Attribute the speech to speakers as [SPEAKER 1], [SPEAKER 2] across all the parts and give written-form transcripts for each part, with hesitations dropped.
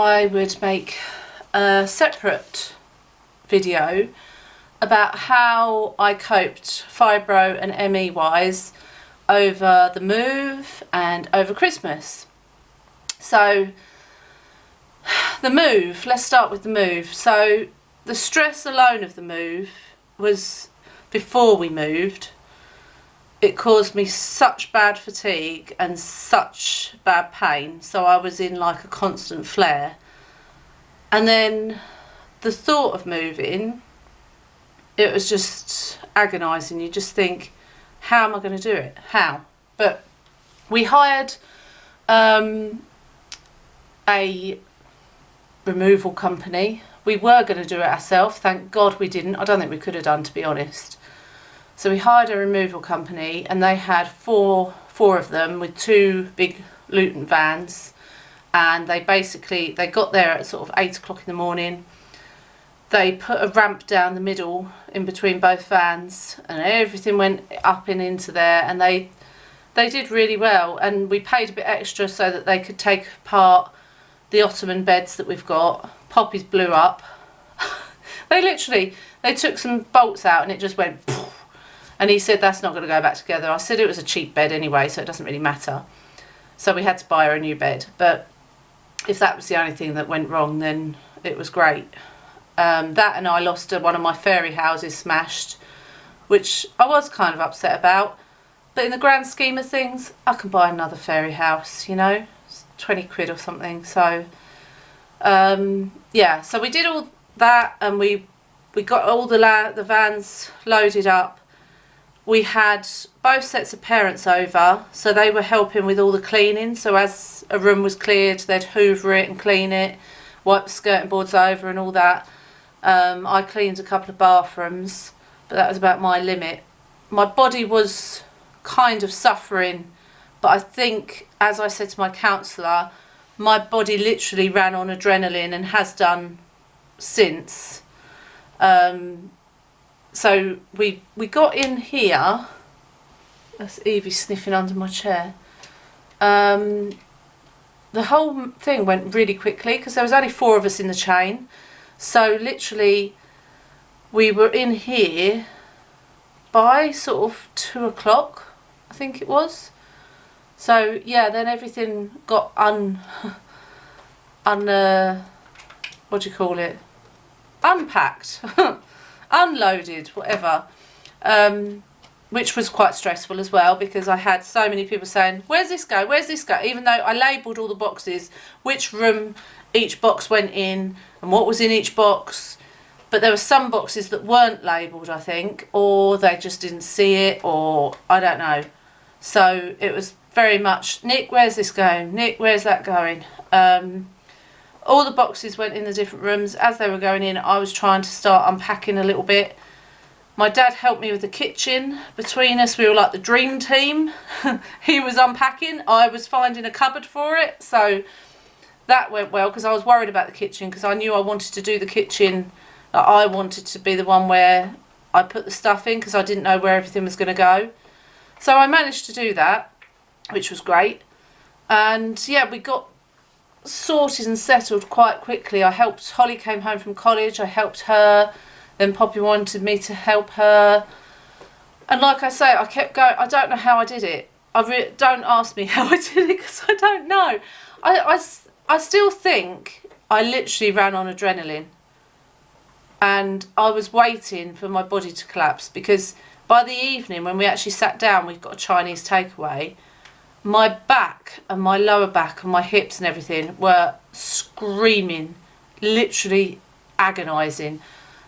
[SPEAKER 1] I would make a separate video about how I coped fibro and ME wise over the move and over Christmas. So the move, let's start with the move. So the stress alone of the move was, before we moved, it caused me such bad fatigue and such bad pain, so I was in like a constant flare. And then the thought of moving, it was just agonising. You just think, how am I going to do it? How? But we hired a removal company. We were going to do it ourselves. Thank God we didn't. I don't think we could have done, to be honest. So we hired a removal company, and they had four of them with 2 big Luton vans, and they got there at sort of 8 o'clock in the morning. They put a ramp down the middle in between both vans, and everything went up and into there, and they did really well. And we paid a bit extra so that they could take apart the ottoman beds that we've got. Poppy's blew up. They took some bolts out and it just went poof. And he said that's not going to go back together. I said it was a cheap bed anyway, so it doesn't really matter. So we had to buy her a new bed. But if that was the only thing that went wrong, then it was great. That, and I lost one of my fairy houses smashed, which I was kind of upset about. But in the grand scheme of things, I can buy another fairy house, you know. It's 20 quid or something. So, yeah. So we did all that, and we got all the vans loaded up. We had both sets of parents over, so they were helping with all the cleaning. So as a room was cleared, they'd hoover it and clean it, wipe the skirting boards over and all that. I cleaned a couple of bathrooms, but that was about my limit. My body was kind of suffering, but I think, as I said to my counsellor, my body literally ran on adrenaline and has done since. So we got in here. That's Evie sniffing under my chair. The whole thing went really quickly because there was only 4 of us in the chain. So literally we were in here by sort of 2 o'clock, I think it was. So yeah, then everything got what do you call it? Unpacked. Unloaded, whatever, which was quite stressful as well, because I had so many people saying, where's this go, where's this go, even though I labelled all the boxes, which room each box went in and what was in each box. But there were some boxes that weren't labelled, I think, or they just didn't see it, or I don't know. So it was very much, Nick, where's this going, Nick, where's that going. All the boxes went in the different rooms. As they were going in, I was trying to start unpacking a little bit. My dad helped me with the kitchen. Between us, we were like the dream team. He was unpacking, I was finding a cupboard for it. So that went well, because I was worried about the kitchen, because I knew I wanted to do the kitchen. I wanted to be the one where I put the stuff in, because I didn't know where everything was going to go. So I managed to do that, which was great. And yeah, we got sorted and settled quite quickly. I helped, Holly came home from college, I helped her, then Poppy wanted me to help her, and like I say, I kept going. I don't know how I did it. Don't ask me how I did it, because I don't know. I still think I literally ran on adrenaline, and I was waiting for my body to collapse, because by the evening when we actually sat down, we've got a Chinese takeaway, my back and my lower back and my hips and everything were screaming, literally agonising.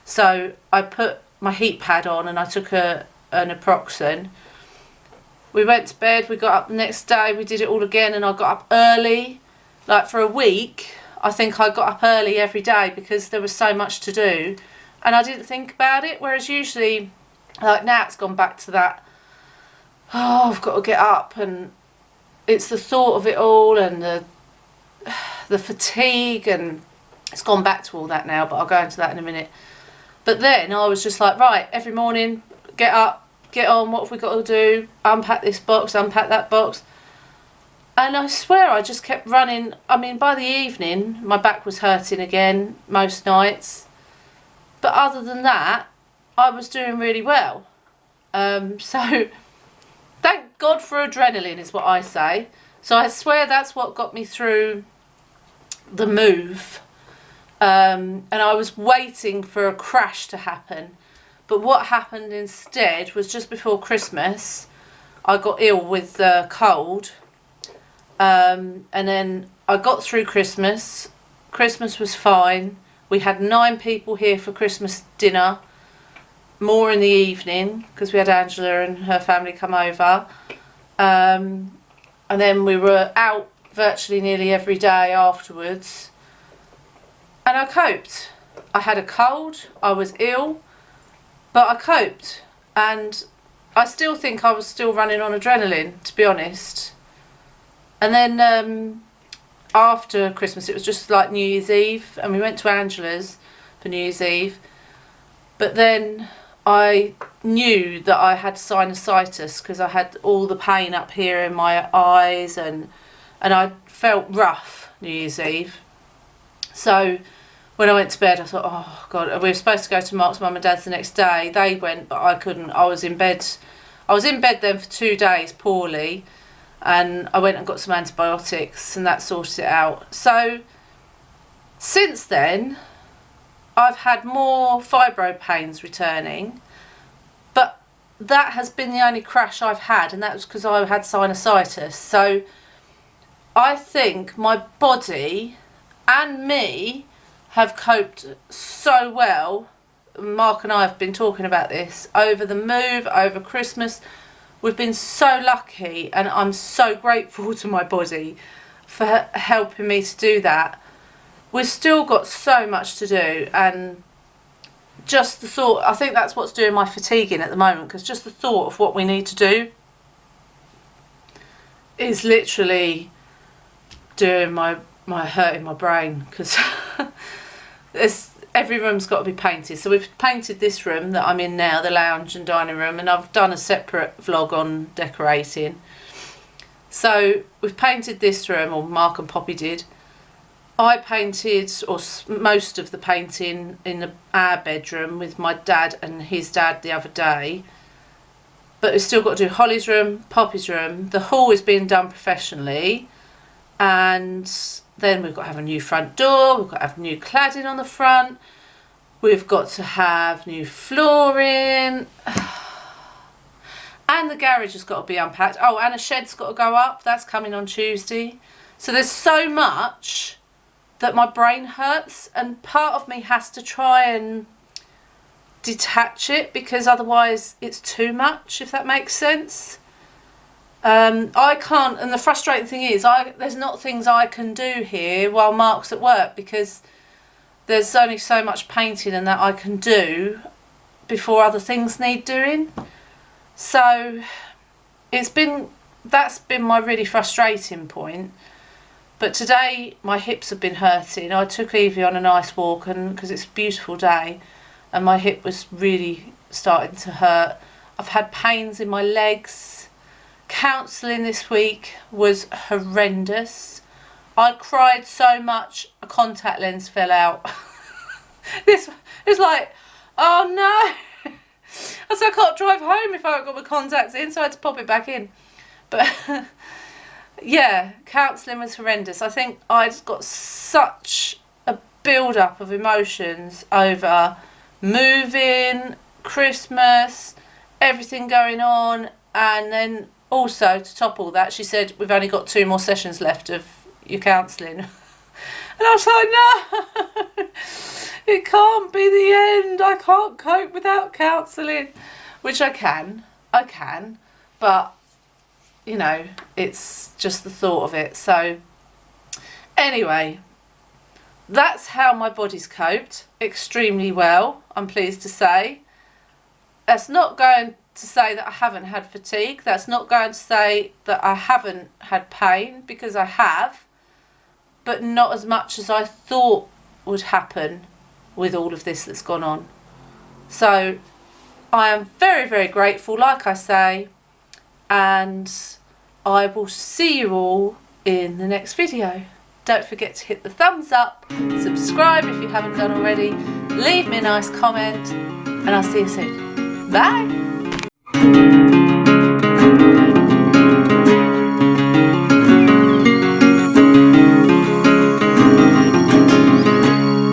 [SPEAKER 1] So I put my heat pad on and I took an naproxen. We went to bed, we got up the next day, we did it all again, and I got up early. Like for a week, I think I got up early every day because there was so much to do and I didn't think about it. Whereas usually, like now it's gone back to that, oh, I've got to get up, and it's the thought of it all and the fatigue, and it's gone back to all that now, but I'll go into that in a minute. But then I was just like, right, every morning, get up, get on, what have we got to do, unpack this box, unpack that box. And I swear I just kept running. I mean, by the evening, my back was hurting again most nights. But other than that, I was doing really well. So thank God for adrenaline is what I say. So I swear that's what got me through the move. And I was waiting for a crash to happen. But what happened instead was just before Christmas, I got ill with a cold. And then I got through Christmas. Christmas was fine. We had 9 people here for Christmas dinner. More in the evening because we had Angela and her family come over. And then we were out virtually nearly every day afterwards. And I coped. I had a cold. I was ill. But I coped. And I still think I was still running on adrenaline, to be honest. And then after Christmas, it was just like New Year's Eve, and we went to Angela's for New Year's Eve. But then I knew that I had sinusitis because I had all the pain up here in my eyes, and I felt rough New Year's Eve. So when I went to bed, I thought, oh God, we were supposed to go to Mark's mum and dad's the next day. They went, but I couldn't. I was in bed. I was in bed then for 2 days poorly. And I went and got some antibiotics and that sorted it out. So since then, I've had more fibro pains returning. But that has been the only crash I've had, and that was because I had sinusitis. So I think my body and me have coped so well. Mark and I have been talking about this over the move, over Christmas. We've been so lucky, and I'm so grateful to my body for helping me to do that. We've still got so much to do, and just the thought, I think that's what's doing my fatiguing at the moment, because just the thought of what we need to do is literally doing my hurting my brain, because every room's got to be painted. So we've painted this room that I'm in now, the lounge and dining room, and I've done a separate vlog on decorating. So we've painted this room, or Mark and Poppy did. I painted, or most of the painting, in our bedroom with my dad and his dad the other day. But we've still got to do Holly's room, Poppy's room. The hall is being done professionally. And then we've got to have a new front door, we've got to have new cladding on the front, we've got to have new flooring, and the garage has got to be unpacked. Oh, and a shed's got to go up, that's coming on Tuesday. So there's so much that my brain hurts, and part of me has to try and detach it, because otherwise it's too much, if that makes sense. I can't, and the frustrating thing is, there's not things I can do here while Mark's at work, because there's only so much painting and that I can do before other things need doing. So that's been my really frustrating point. But today my hips have been hurting. I took Evie on a nice walk, and because it's a beautiful day, and my hip was really starting to hurt. I've had pains in my legs. Counselling this week was horrendous. I cried so much a contact lens fell out. This was like, oh no. I said I can't drive home if I haven't got my contacts in, so I had to pop it back in. But yeah, counselling was horrendous. I think I'd got such a build-up of emotions over moving, Christmas, everything going on, and then also, to top all that, she said, we've only got 2 more sessions left of your counselling. And I was like, no, it can't be the end. I can't cope without counselling. Which I can, but, you know, it's just the thought of it. So, anyway, that's how my body's coped extremely well, I'm pleased to say. That's not going to say that I haven't had fatigue. That's not going to say that I haven't had pain, because I have, but not as much as I thought would happen with all of this that's gone on. So I am very, very grateful, like I say, and I will see you all in the next video. Don't forget to hit the thumbs up, subscribe if you haven't done already, leave me a nice comment, and I'll see you soon. Bye!